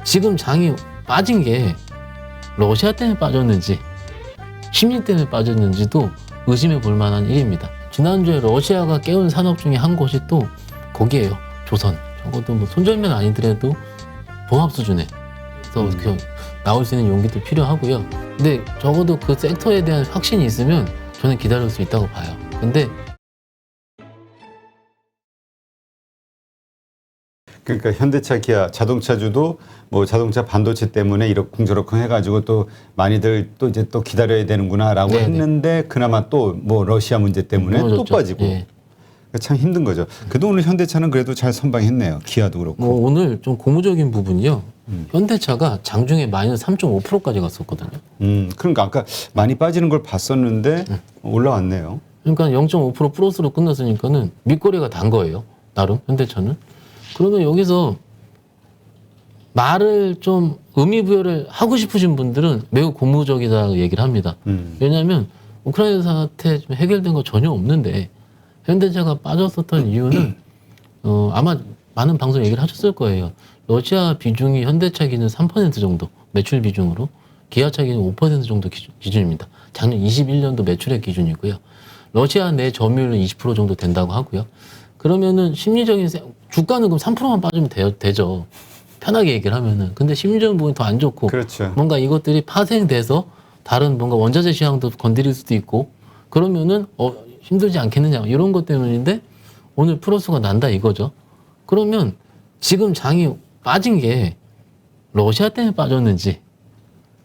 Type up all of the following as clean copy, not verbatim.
지금 장이 빠진 게 러시아 때문에 빠졌는지 심리 때문에 빠졌는지도 의심해 볼 만한 일입니다. 지난주에 러시아가 깨운 산업 중에 한 곳이 또 거기에요. 조선. 적어도 뭐 손절면 아니더라도 봉합 수준에 그래서 나올 수 있는 용기도 필요하고요. 근데 적어도 그 섹터에 대한 확신이 있으면 저는 기다릴 수 있다고 봐요. 근데 그러니까 현대차, 기아, 자동차주도 뭐 자동차 반도체 때문에 이렇게 궁저럭쿵 해가지고 또 많이들 또 이제 또 기다려야 되는구나라고 네네. 했는데 그나마 또 뭐 러시아 문제 때문에 또 무너졌죠. 빠지고 예. 참 힘든 거죠. 그동안 현대차는 그래도 잘 선방했네요. 기아도 그렇고. 뭐 오늘 좀 고무적인 부분이요. 현대차가 장중에 마이너스 3.5%까지 갔었거든요. 그러니까 아까 많이 빠지는 걸 봤었는데 올라왔네요. 그러니까 0.5% 플러스로 끝났으니까는 밑거래가 단 거예요. 나름 현대차는. 그러면 여기서 말을 좀 의미 부여를 하고 싶으신 분들은 매우 고무적이다 얘기를 합니다. 왜냐하면 우크라이나 사태 좀 해결된 거 전혀 없는데 현대차가 빠졌었던 이유는 아마 많은 방송 얘기를 하셨을 거예요. 러시아 비중이 현대차 기준 3% 정도 매출 비중으로 기아차 기준 5% 정도 기준입니다. 작년 21년도 매출액 기준이고요. 러시아 내 점유율은 20% 정도 된다고 하고요. 그러면은 심리적인 주가는 그럼 3%만 빠지면 되죠. 편하게 얘기를 하면은. 근데 심리적인 부분이 더 안 좋고 그렇죠. 뭔가 이것들이 파생돼서 다른 뭔가 원자재 시장도 건드릴 수도 있고 그러면은 힘들지 않겠느냐 이런 것 때문인데 오늘 플러스가 난다 이거죠. 그러면 지금 장이 빠진 게 러시아 때문에 빠졌는지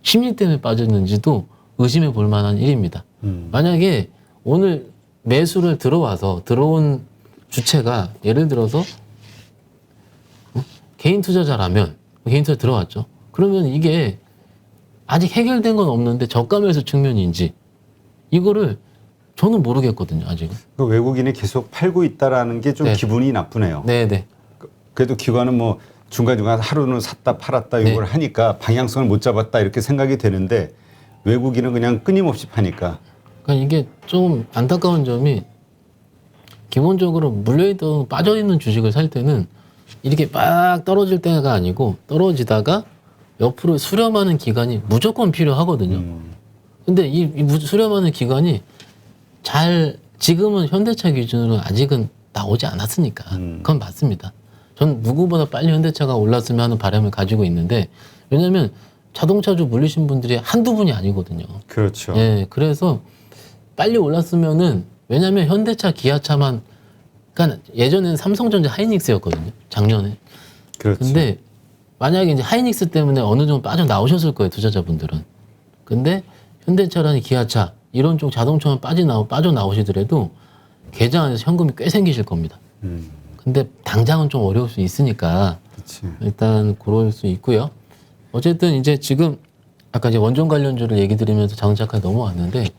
심리 때문에 빠졌는지도 의심해 볼 만한 일입니다. 만약에 오늘 매수를 들어온 주체가 예를 들어서 개인 투자자라면 개인 투자 들어왔죠. 그러면 이게 아직 해결된 건 없는데 저가 매수 측면인지 이거를 저는 모르겠거든요. 아직은. 그 외국인이 계속 팔고 있다라는 게 좀 네. 기분이 나쁘네요. 네네. 그래도 기관은 뭐 중간중간 하루는 샀다 팔았다 이걸 하니까 방향성을 못 잡았다 이렇게 생각이 되는데 외국인은 그냥 끊임없이 파니까. 그러니까 이게 좀 안타까운 점이 기본적으로 물려있던 빠져있는 주식을 살 때는 이렇게 막 떨어질 때가 아니고 떨어지다가 옆으로 수렴하는 기간이 무조건 필요하거든요. 근데 이 수렴하는 기간이 지금은 현대차 기준으로 아직은 나오지 않았으니까 그건 맞습니다. 전 누구보다 빨리 현대차가 올랐으면 하는 바람을 가지고 있는데 왜냐하면 자동차주 물리신 분들이 한두 분이 아니거든요. 그렇죠. 예, 그래서 빨리 올랐으면은 왜냐하면 현대차, 기아차만 그러니까 예전에는 삼성전자, 하이닉스였거든요. 작년에. 그렇죠. 근데 만약에 이제 하이닉스 때문에 어느 정도 빠져나오셨을 거예요, 투자자분들은. 근데 현대차라는 기아차 이런 쪽 자동차만 빠져나오시더라도 계좌 안에서 현금이 꽤 생기실 겁니다. 근데 당장은 좀 어려울 수 있으니까 그치. 일단 그럴 수 있고요. 어쨌든 이제 지금 아까 이제 원전 관련주를 얘기 드리면서 자동차까지 넘어왔는데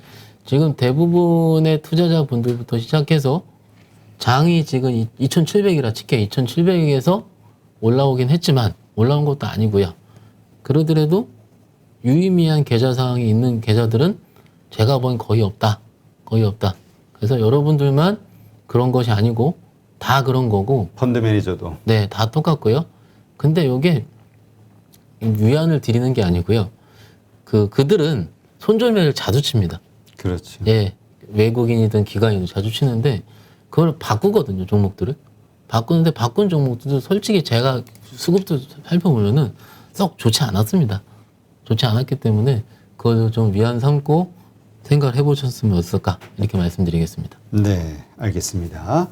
지금 대부분의 투자자분들부터 시작해서 장이 지금 2,700이라 칠게 2,700에서 올라오긴 했지만 올라온 것도 아니고요. 그러더라도 유의미한 계좌 상황이 있는 계좌들은 제가 보기엔 거의 없다. 그래서 여러분들만 그런 것이 아니고 다 그런 거고 펀드 매니저도. 네, 다 똑같고요. 근데 요게 위안을 드리는 게 아니고요. 그들은 손절매를 자주 칩니다. 그렇죠. 예, 외국인이든 기관이든 자주 치는데 그걸 바꾸거든요, 종목들을. 바꾸는데 바꾼 종목들도 솔직히 제가 수급도 살펴보면은 썩 좋지 않았습니다. 좋지 않았기 때문에 그걸 좀 위안 삼고 생각을 해보셨으면 어떨까 이렇게 말씀드리겠습니다. 네, 알겠습니다.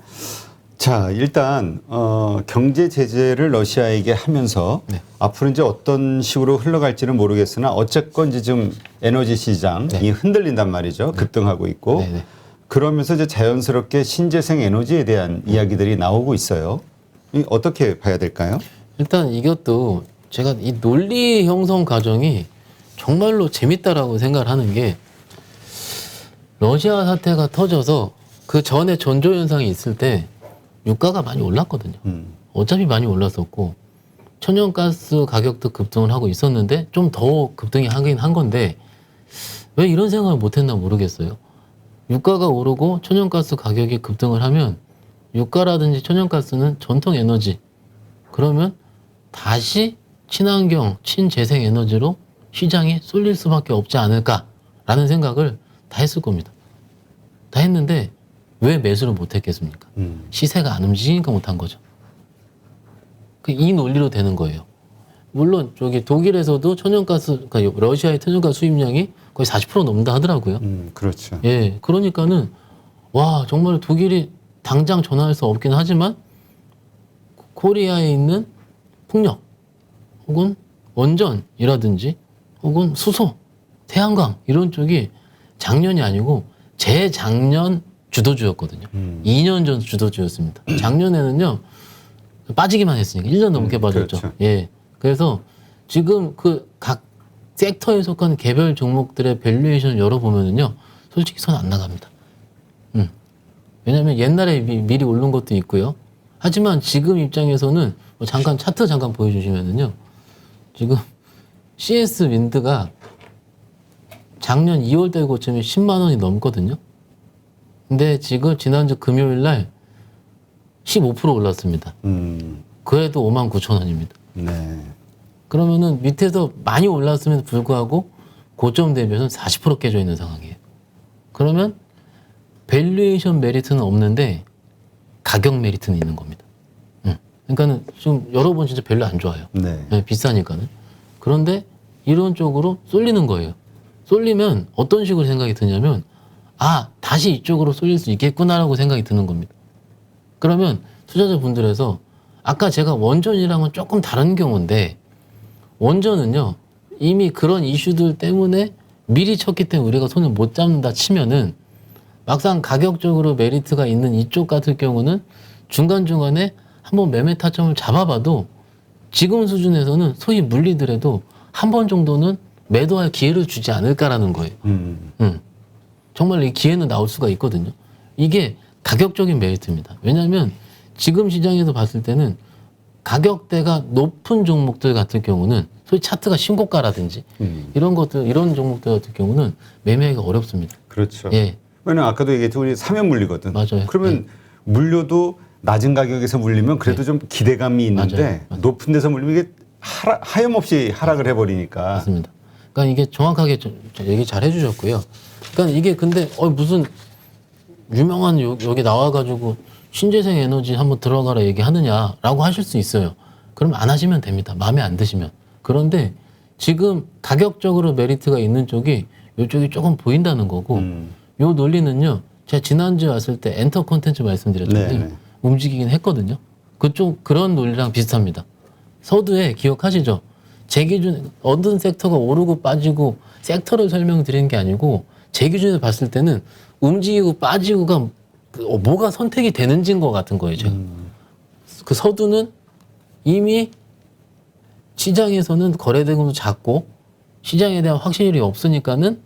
자, 일단 경제 제재를 러시아에게 하면서 네. 앞으로 이제 어떤 식으로 흘러갈지는 모르겠으나 어쨌건 이제 좀 에너지 시장이 네. 흔들린단 말이죠. 급등하고 있고. 네네. 그러면서 이제 자연스럽게 신재생 에너지에 대한 이야기들이 나오고 있어요. 어떻게 봐야 될까요? 일단 이것도 제가 이 논리 형성 과정이 정말로 재밌다라고 생각을 하는 게 러시아 사태가 터져서 그 전에 전조 현상이 있을 때 유가가 많이 올랐거든요. 어차피 많이 올랐었고 천연가스 가격도 급등을 하고 있었는데 좀 더 급등이 하긴 한 건데 왜 이런 생각을 못했나 모르겠어요. 유가가 오르고 천연가스 가격이 급등을 하면 유가라든지 천연가스는 전통 에너지 그러면 다시 친환경, 친재생 에너지로 시장이 쏠릴 수밖에 없지 않을까라는 생각을 다 했을 겁니다. 다 했는데 왜 매수를 못했겠습니까? 시세가 안 움직이니까 못한 거죠. 이 논리로 되는 거예요. 물론 저기 독일에서도 천연가스, 그러니까 러시아의 천연가스 수입량이 거의 40% 넘는다 하더라고요. 그렇죠. 예, 그러니까는 와 정말 독일이 당장 전화할 수 없긴 하지만 코리아에 있는 풍력 혹은 원전이라든지 혹은 수소, 태양광 이런 쪽이 작년이 아니고 재작년 주도주였거든요. 2년 전 주도주였습니다. 작년에는요 빠지기만 했으니까 1년 넘게 빠졌죠. 그렇죠. 예, 그래서 지금 그 각 섹터에 속한 개별 종목들의 밸류에이션을 열어보면은요 솔직히 손 안 나갑니다. 왜냐하면 옛날에 미리 오른 것도 있고요. 하지만 지금 입장에서는 뭐 잠깐 차트 잠깐 보여주시면은요. 지금 CS 윈드가 작년 2월달 고점이 10만 원이 넘거든요. 근데 지금 지난주 금요일 날 15% 올랐습니다. 그래도 5만 9천 원입니다. 네. 그러면은 밑에서 많이 올랐음에도 불구하고 고점 대비해서는 40% 깨져 있는 상황이에요. 그러면 밸류에이션 메리트는 없는데 가격 메리트는 있는 겁니다. 그러니까는 좀 여러분 진짜 별로 안 좋아요. 네. 네, 비싸니까는. 그런데 이런 쪽으로 쏠리는 거예요. 쏠리면 어떤 식으로 생각이 드냐면 아 다시 이쪽으로 쏠릴 수 있겠구나라고 생각이 드는 겁니다. 그러면 투자자분들에서 아까 제가 원전이랑은 조금 다른 경우인데 원전은요 이미 그런 이슈들 때문에 미리 쳤기 때문에 우리가 손을 못 잡는다 치면은 막상 가격적으로 메리트가 있는 이쪽 같은 경우는 중간중간에 한번 매매 타점을 잡아봐도 지금 수준에서는 소위 물리더라도 한 번 정도는 매도할 기회를 주지 않을까라는 거예요. 정말 이 기회는 나올 수가 있거든요. 이게 가격적인 메리트입니다. 왜냐하면 지금 시장에서 봤을 때는 가격대가 높은 종목들 같은 경우는 소위 차트가 신고가라든지 이런 것들 이런 종목들 같은 경우는 매매하기가 어렵습니다. 그렇죠. 예. 왜냐면 아까도 얘기했지만 우리 사면 물리거든. 맞아요. 그러면 물려도 낮은 가격에서 물리면 그래도 좀 기대감이 있는데 맞아요. 높은 데서 물리면 이게 하염없이 하락을 해버리니까. 맞습니다. 그러니까 이게 정확하게 얘기 잘 해주셨고요. 그러니까 이게 근데 무슨 유명한 여기 나와가지고 신재생 에너지 한번 들어가라 얘기하느냐라고 하실 수 있어요. 그럼 안 하시면 됩니다. 마음에 안 드시면. 그런데 지금 가격적으로 메리트가 있는 쪽이 이쪽이 조금 보인다는 거고 요 논리는요. 제가 지난주에 왔을 때 엔터 콘텐츠 말씀드렸잖아요. 네네. 움직이긴 했거든요. 그쪽 그런 논리랑 비슷합니다. 서두에 기억하시죠? 제 기준 어떤 섹터가 오르고 빠지고 섹터를 설명드리는 게 아니고 제 기준에서 봤을 때는 움직이고 빠지고가 뭐가 선택이 되는지인 것 같은 거예요. 제가. 그 서두는 이미 시장에서는 거래대금도 작고 시장에 대한 확신이 없으니까는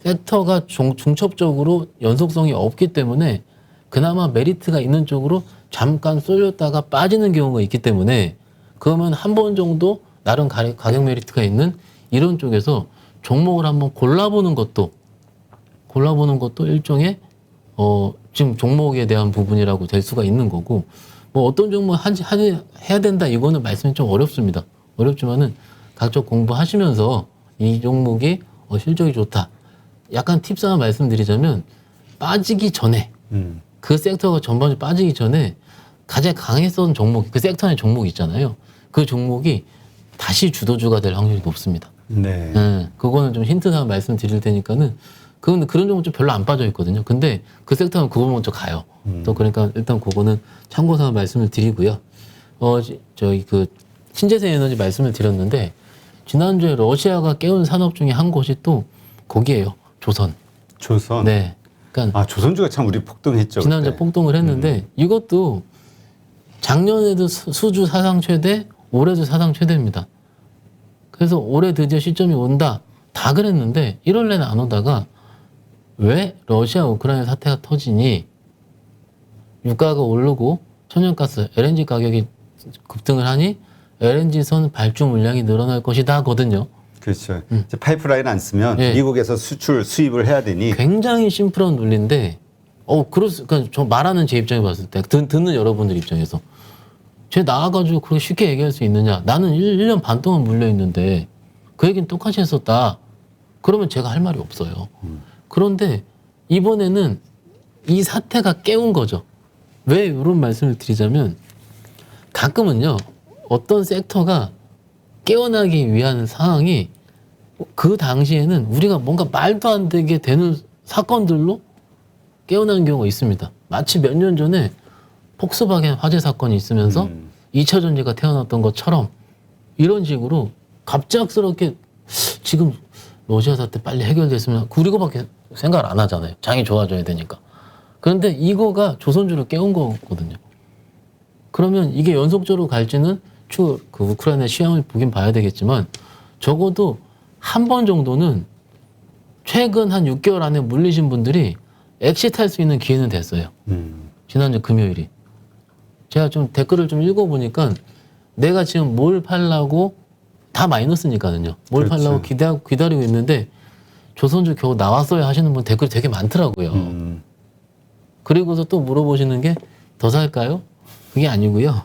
섹터가 중첩적으로 연속성이 없기 때문에 그나마 메리트가 있는 쪽으로 잠깐 쏠렸다가 빠지는 경우가 있기 때문에 그러면 한 번 정도 나름 가격 메리트가 있는 이런 쪽에서 종목을 한번 골라보는 것도 일종의 지금 종목에 대한 부분이라고 될 수가 있는 거고 뭐 어떤 종목 해야 된다 이거는 말씀이 좀 어렵습니다. 어렵지만은 각종 공부하시면서 이 종목이 실적이 좋다. 약간 팁스 하나 말씀드리자면 빠지기 전에 그 섹터가 전반적으로 빠지기 전에 가장 강했던 종목 그 섹터 안에 종목이 있잖아요. 그 종목이 다시 주도주가 될 확률이 높습니다. 네. 그거는 좀 힌트 삼아 말씀드릴 테니까는 그런 종목 좀 별로 안 빠져 있거든요. 근데 그 섹터는 그거 먼저 가요. 또 그러니까 일단 그거는 참고 삼아 말씀을 드리고요. 저희 그 신재생 에너지 말씀을 드렸는데 지난주에 러시아가 깨운 산업 중에 한 곳이 또 거기에요. 조선. 조선. 네. 그러니까 조선주가 참 우리 폭등했죠. 지난주에 그때. 폭등을 했는데 이것도 작년에도 수주 사상 최대, 올해도 사상 최대입니다. 그래서 올해 드디어 시점이 온다. 다 그랬는데 1월 내내 안 오다가 왜 러시아 우크라이나 사태가 터지니 유가가 오르고 천연가스, LNG 가격이 급등을 하니 LNG선 발주 물량이 늘어날 것이다 거든요. 그렇죠. 이제 파이프라인 안 쓰면 예. 미국에서 수입을 해야 되니 굉장히 심플한 논리인데 그러니까 저 말하는 제 입장에 봤을 때 듣는 여러분들 입장에서 쟤 나와가지고 그렇게 쉽게 얘기할 수 있느냐. 나는 1년 반 동안 물려있는데 그 얘기는 똑같이 했었다. 그러면 제가 할 말이 없어요. 그런데 이번에는 이 사태가 깨운 거죠. 왜 이런 말씀을 드리자면 가끔은요. 어떤 섹터가 깨어나기 위한 상황이 그 당시에는 우리가 뭔가 말도 안 되게 되는 사건들로 깨어나는 경우가 있습니다. 마치 몇 년 전에 폭스바겐 화재 사건이 있으면서 2차 전지가 태어났던 것처럼 이런 식으로 갑작스럽게 지금 러시아 사태 빨리 해결됐으면 우리거밖에 생각을 안 하잖아요. 장이 좋아져야 되니까. 그런데 이거가 조선주를 깨운 거거든요. 그러면 이게 연속적으로 갈지는 추후 그 우크라이나 시황을 보긴 봐야 되겠지만 적어도 한 번 정도는 최근 한 6개월 안에 물리신 분들이 엑시트할 수 있는 기회는 됐어요. 지난주 금요일이. 제가 좀 댓글을 좀 읽어보니까 내가 지금 뭘 팔라고 다 마이너스니까요. 뭘 그렇죠. 팔라고 기대하고 기다리고 있는데 조선주 겨우 나왔어야 하시는 분 댓글이 되게 많더라고요. 그리고서 또 물어보시는 게 더 살까요? 그게 아니고요.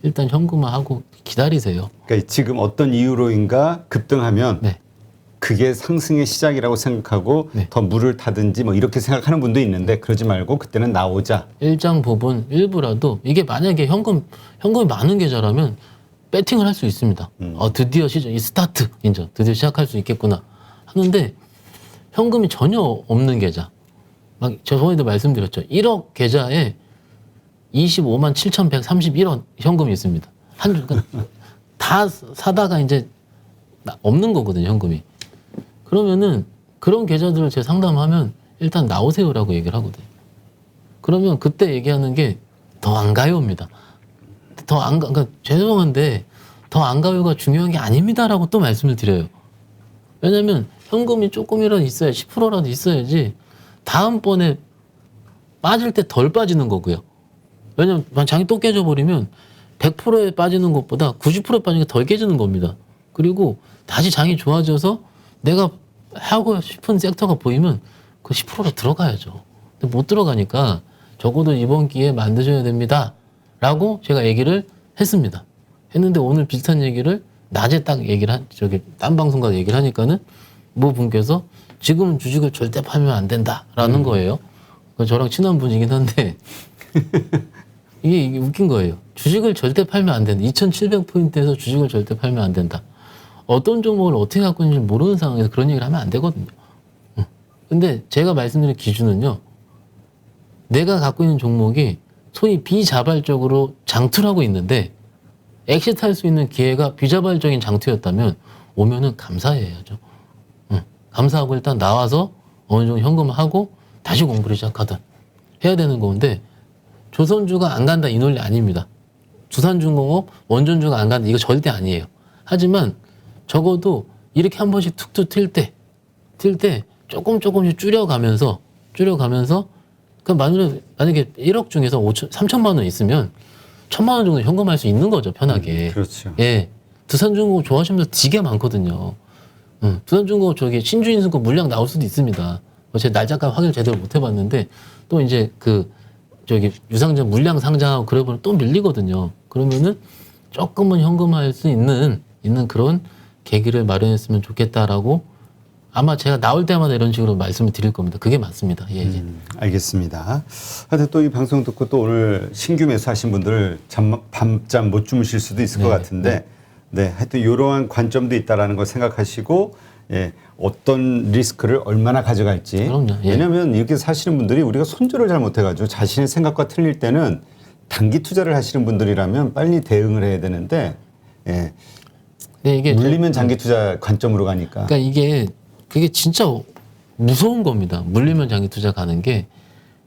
일단 현금화하고 기다리세요. 그러니까 지금 어떤 이유로인가 급등하면 네. 그게 상승의 시작이라고 생각하고 네. 더 물을 타든지 뭐 이렇게 생각하는 분도 있는데 그러지 말고 그때는 나오자. 일정 부분 일부라도 이게 만약에 현금이 많은 계좌라면 배팅을 할 수 있습니다. 드디어 이 스타트 인정. 드디어 시작할 수 있겠구나 하는데 현금이 전혀 없는 계좌. 막 저번에도 말씀드렸죠. 1억 계좌에 25만 7,131원 현금이 있습니다. 그러니까 다 사다가 이제 없는 거거든요, 현금이. 그러면은 그런 계좌들을 제가 상담하면 일단 나오세요라고 얘기를 하거든요. 그러면 그때 얘기하는 게 더 안 가요입니다. 더 안 가, 그러니까 죄송한데 더 안 가요가 중요한 게 아닙니다라고 또 말씀을 드려요. 왜냐면 현금이 조금이라도 있어야 10%라도 있어야지 다음번에 빠질 때 덜 빠지는 거고요. 왜냐면 장이 또 깨져버리면 100%에 빠지는 것보다 90%에 빠지는 게 덜 깨지는 겁니다. 그리고 다시 장이 좋아져서 내가 하고 싶은 섹터가 보이면 그 10%로 들어가야죠. 근데 못 들어가니까 적어도 이번 기회에 만드셔야 됩니다. 라고 제가 얘기를 했습니다. 했는데 오늘 비슷한 얘기를 낮에 딱 얘기를 딴 방송 가서 얘기를 하니까는 뭐 분께서 지금은 주식을 절대 팔면 안 된다라는 거예요. 저랑 친한 분이긴 한데 이게 웃긴 거예요. 주식을 절대 팔면 안 된다. 2,700포인트에서 주식을 절대 팔면 안 된다. 어떤 종목을 어떻게 갖고 있는지 모르는 상황에서 그런 얘기를 하면 안 되거든요. 근데 제가 말씀드린 기준은요. 내가 갖고 있는 종목이 소위 비자발적으로 장투를 하고 있는데 엑시트할 수 있는 기회가 비자발적인 장투였다면 오면은 감사해야죠. 감사하고 일단 나와서 어느 정도 현금하고 다시 공부를 시작하든 해야 되는 건데 조선주가 안 간다 이 논리 아닙니다. 두산중공업, 원전주가 안 간다 이거 절대 아니에요. 하지만 적어도 이렇게 한 번씩 툭툭 튈 때 조금씩 줄여가면서 그 만약에 1억 중에서 3천만 원 있으면 1,000만 원 정도 현금할 수 있는 거죠 편하게. 그렇죠. 예, 두산중공업 좋아하시는 분들 되게 많거든요. 두산중공업 신주인수급 물량 나올 수도 있습니다. 제가 날짜까지 확인을 제대로 못 해봤는데 또 이제 유상증 물량 상장하고 그러면 또 밀리거든요. 그러면은 조금은 현금화할 수 있는 그런 계기를 마련했으면 좋겠다라고 아마 제가 나올 때마다 이런 식으로 말씀을 드릴 겁니다. 그게 맞습니다. 예. 알겠습니다. 하여튼 또 이 방송 듣고 또 오늘 신규 매수하신 분들 밤잠 못 주무실 수도 있을 것 같은데 하여튼 이러한 관점도 있다라는 걸 생각하시고 어떤 리스크를 얼마나 가져갈지. 그럼요. 예. 왜냐하면 이렇게 사시는 분들이 우리가 손절을 잘못해가지고 자신의 생각과 틀릴 때는 단기 투자를 하시는 분들이라면 빨리 대응을 해야 되는데 이게 물리면 장기 투자 관점으로 가니까. 그러니까 그게 진짜 무서운 겁니다. 물리면 장기 투자 가는 게.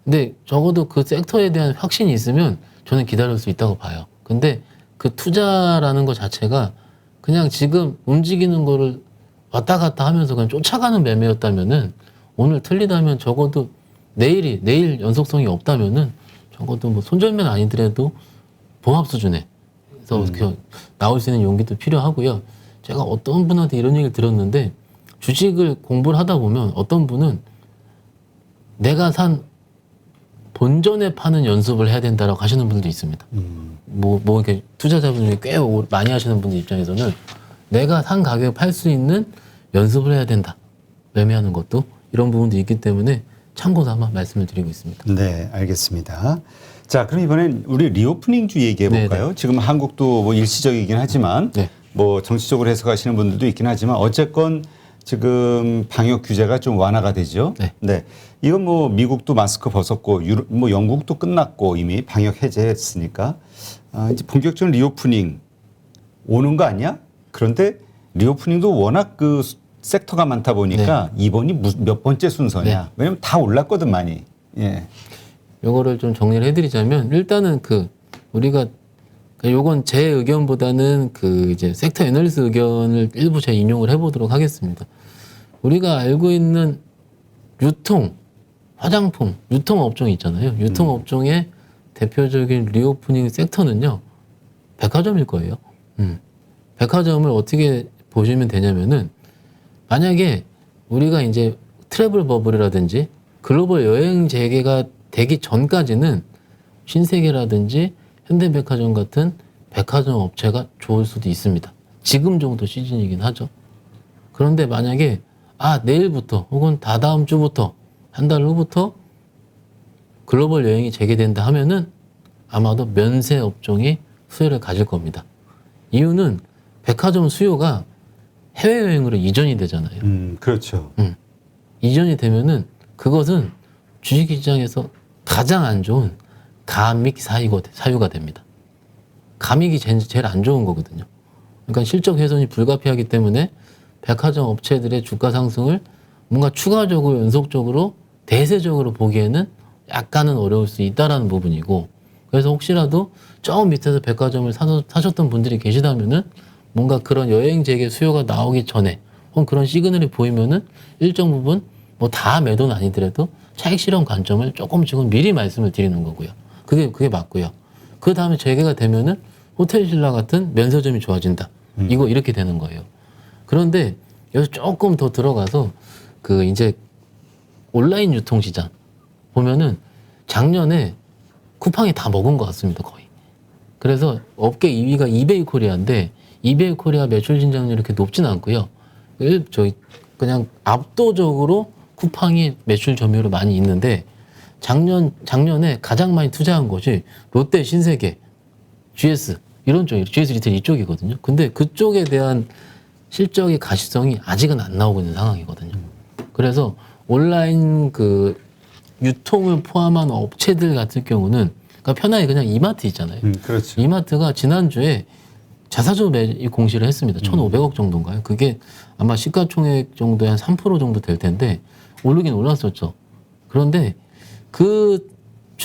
근데 적어도 그 섹터에 대한 확신이 있으면 저는 기다릴 수 있다고 봐요. 근데 그 투자라는 것 자체가 그냥 지금 움직이는 거를 왔다 갔다 하면서 그냥 쫓아가는 매매였다면은 오늘 틀리다면 적어도 내일 연속성이 없다면은 적어도 뭐 손절면 아니더라도 봉합 수준에 그래서 나올 수 있는 용기도 필요하고요. 제가 어떤 분한테 이런 얘기를 들었는데 주식을 공부를 하다 보면 어떤 분은 내가 산 본전에 파는 연습을 해야 된다라고 하시는 분들도 있습니다. 뭐 이렇게 투자자분들이 꽤 많이 하시는 분들 입장에서는 내가 산 가격에 팔 수 있는 연습을 해야 된다. 매매하는 것도 이런 부분도 있기 때문에 참고 삼아 말씀을 드리고 있습니다. 네, 알겠습니다. 자, 그럼 이번엔 우리 리오프닝주 얘기해 볼까요? 네네. 지금 한국도 뭐 일시적이긴 하지만 네. 뭐 정치적으로 해석하시는 분들도 있긴 하지만 어쨌건 지금 방역 규제가 좀 완화가 되죠. 네. 이건 뭐 미국도 마스크 벗었고 뭐 영국도 끝났고 이미 방역 해제했으니까 이제 본격적인 리오프닝 오는 거 아니야? 그런데 리오프닝도 워낙 그 섹터가 많다 보니까 이번이 몇 번째 순서냐? 네. 왜냐면 다 올랐거든 많이. 예. 요거를 좀 정리를 해드리자면 일단은 우리가 요건 제 의견보다는 이제 섹터 애널리스트 의견을 일부 제가 인용을 해보도록 하겠습니다. 우리가 알고 있는 유통, 화장품, 유통업종 있잖아요. 유통업종의 대표적인 리오프닝 섹터는요, 백화점일 거예요. 백화점을 어떻게 보시면 되냐면은 만약에 우리가 이제 트래블 버블이라든지 글로벌 여행 재개가 되기 전까지는 신세계라든지 현대백화점 같은 백화점 업체가 좋을 수도 있습니다. 지금 정도 시즌이긴 하죠. 그런데 만약에 내일부터 혹은 다다음 주부터 한 달 후부터 글로벌 여행이 재개된다 하면은 아마도 면세 업종이 수혜를 가질 겁니다. 이유는 백화점 수요가 해외여행으로 이전이 되잖아요. 그렇죠. 이전이 되면은 그것은 주식시장에서 가장 안 좋은 감익 사유가 됩니다. 감익이 제일 안 좋은 거거든요. 그러니까 실적 훼손이 불가피하기 때문에 백화점 업체들의 주가 상승을 뭔가 추가적으로 연속적으로 대세적으로 보기에는 약간은 어려울 수 있다라는 부분이고, 그래서 혹시라도 저 밑에서 백화점을 사셨던 분들이 계시다면은 뭔가 그런 여행 재개 수요가 나오기 전에 혹은 그런 시그널이 보이면은 일정 부분 뭐 다 매도는 아니더라도 차익 실현 관점을 조금 지금 미리 말씀을 드리는 거고요. 그게 맞고요. 그 다음에 재개가 되면은 호텔 신라 같은 면세점이 좋아진다. 이거 이렇게 되는 거예요. 그런데 여기서 조금 더 들어가서 이제 온라인 유통시장 보면은 작년에 쿠팡이 다 먹은 것 같습니다, 거의. 그래서 업계 2위가 이베이 코리아인데 이베이 코리아 매출 진장률이 이렇게 높진 않고요. 그냥 압도적으로 쿠팡이 매출 점유율이 많이 있는데 작년에 가장 많이 투자한 것이 롯데, 신세계, GS 이런 쪽이에요. GS 리테일 이쪽이거든요. 근데 그쪽에 대한 실적의 가시성이 아직은 안 나오고 있는 상황이거든요. 그래서 온라인 유통을 포함한 업체들 같은 경우는 그러니까 편하게 그냥 이마트 있잖아요. 그렇죠. 이마트가 지난주에 자사주 공시를 했습니다. 1,500억 정도인가요? 그게 아마 시가총액 정도의 한 3% 정도 될 텐데 오르긴 올랐었죠. 그런데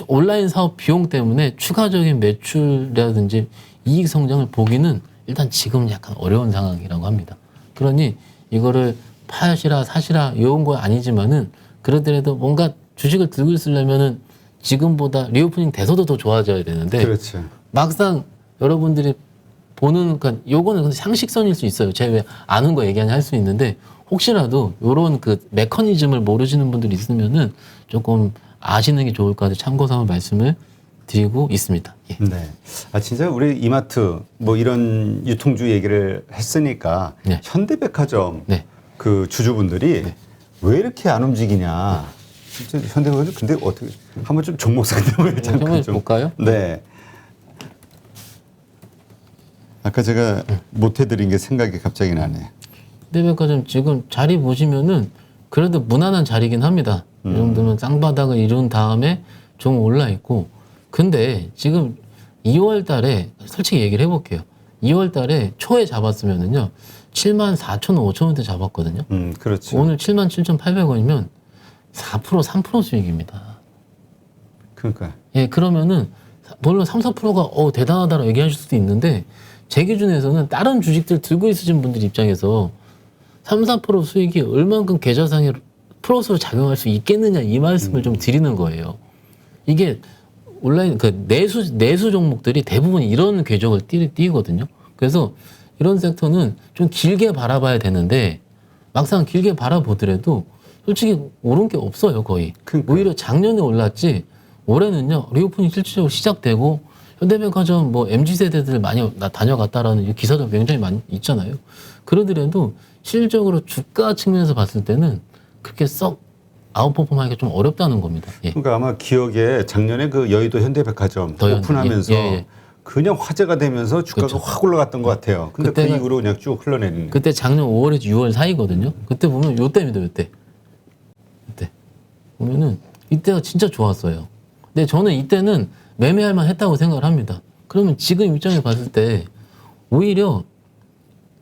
온라인 사업 비용 때문에 추가적인 매출이라든지 이익 성장을 보기는 일단 지금 약간 어려운 상황이라고 합니다. 그러니 이거를 파시라 사시라 이런 거 아니지만은 그러더라도 뭔가 주식을 들고 있으려면은 지금보다 리오프닝 돼서도 더 좋아져야 되는데 그렇죠. 막상 여러분들이 그러니까 요거는 근데 상식선일 수 있어요. 제가 왜 아는 거 얘기하냐 할 수 있는데 혹시라도 요런 메커니즘을 모르시는 분들이 있으면은 조금 아시는 게 좋을 것 같아요. 참고삼아 말씀을 드리고 있습니다. 예. 네. 진짜 우리 이마트 뭐 이런 유통주 얘기를 했으니까 네. 현대백화점 네. 그 주주분들이 왜 이렇게 안 움직이냐. 진짜 현대백화점 근데 어떻게 한번 좀 종목 상담을 잠깐 한번 좀 볼까요? 네. 아까 제가 못 해드린 게 생각이 갑자기 나네. 현대백화점 지금 자리 보시면은 그래도 무난한 자리긴 합니다. 이 정도면 쌍바닥을 이룬 다음에 좀 올라 있고, 근데 지금 2월 달에 솔직히 얘기를 해볼게요. 2월 달에 초에 잡았으면은요 74,500원대 잡았거든요. 그렇죠. 오늘 77,800원이면 4% 3% 수익입니다. 그러니까. 예, 그러면은 물론 3, 4%가 대단하다고 얘기하실 수도 있는데 제 기준에서는 다른 주식들 들고 있으신 분들 입장에서 3, 4% 수익이 얼만큼 계좌상에 플러스로 작용할 수 있겠느냐 이 말씀을 좀 드리는 거예요. 이게 온라인 내수 종목들이 대부분 이런 궤적을 띄거든요. 그래서 이런 섹터는 좀 길게 바라봐야 되는데 막상 길게 바라보더라도 솔직히 오른 게 없어요, 거의. 그러니까요. 오히려 작년에 올랐지 올해는요 리오프닝 실질적으로 시작되고 현대백화점 뭐 MZ 세대들 많이 다녀갔다라는 기사도 굉장히 많이 있잖아요. 그러더라도 실질적으로 주가 측면에서 봤을 때는 그렇게 썩 아웃퍼폼하기가 좀 어렵다는 겁니다. 예. 그러니까 아마 기억에 작년에 그 여의도 현대백화점 더 현대, 오픈하면서 예. 그냥 화제가 되면서 주가가 그렇죠. 확 올라갔던 것 같아요. 근데 그 그때가- 이후로 그냥 쭉 흘러내리는. 그때 작년 5월에서 6월 사이거든요. 그때 보면 요때입니다. 요때. 그때 보면은 이때가 진짜 좋았어요. 근데 저는 이때는 매매할 만 했다고 생각을 합니다. 그러면 지금 입장에 봤을 때 오히려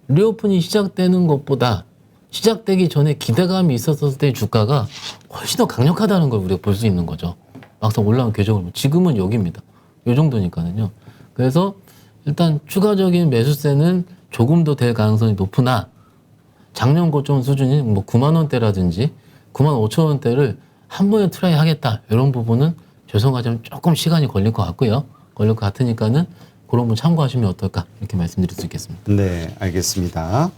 리오픈이 시작되는 것보다 시작되기 전에 기대감이 있었을 때의 주가가 훨씬 더 강력하다는 걸 우리가 볼 수 있는 거죠. 막상 올라온 궤적을 보면 지금은 여기입니다. 요 정도니까는요. 그래서 일단 추가적인 매수세는 조금 더 될 가능성이 높으나 작년 고점 수준이 뭐 9만 원대라든지 9만 5천 원대를 한 번에 트라이 하겠다 이런 부분은 죄송하지만 조금 시간이 걸릴 것 같고요. 걸릴 것 같으니까는 그런 부분 참고하시면 어떨까 이렇게 말씀드릴 수 있겠습니다. 네, 알겠습니다.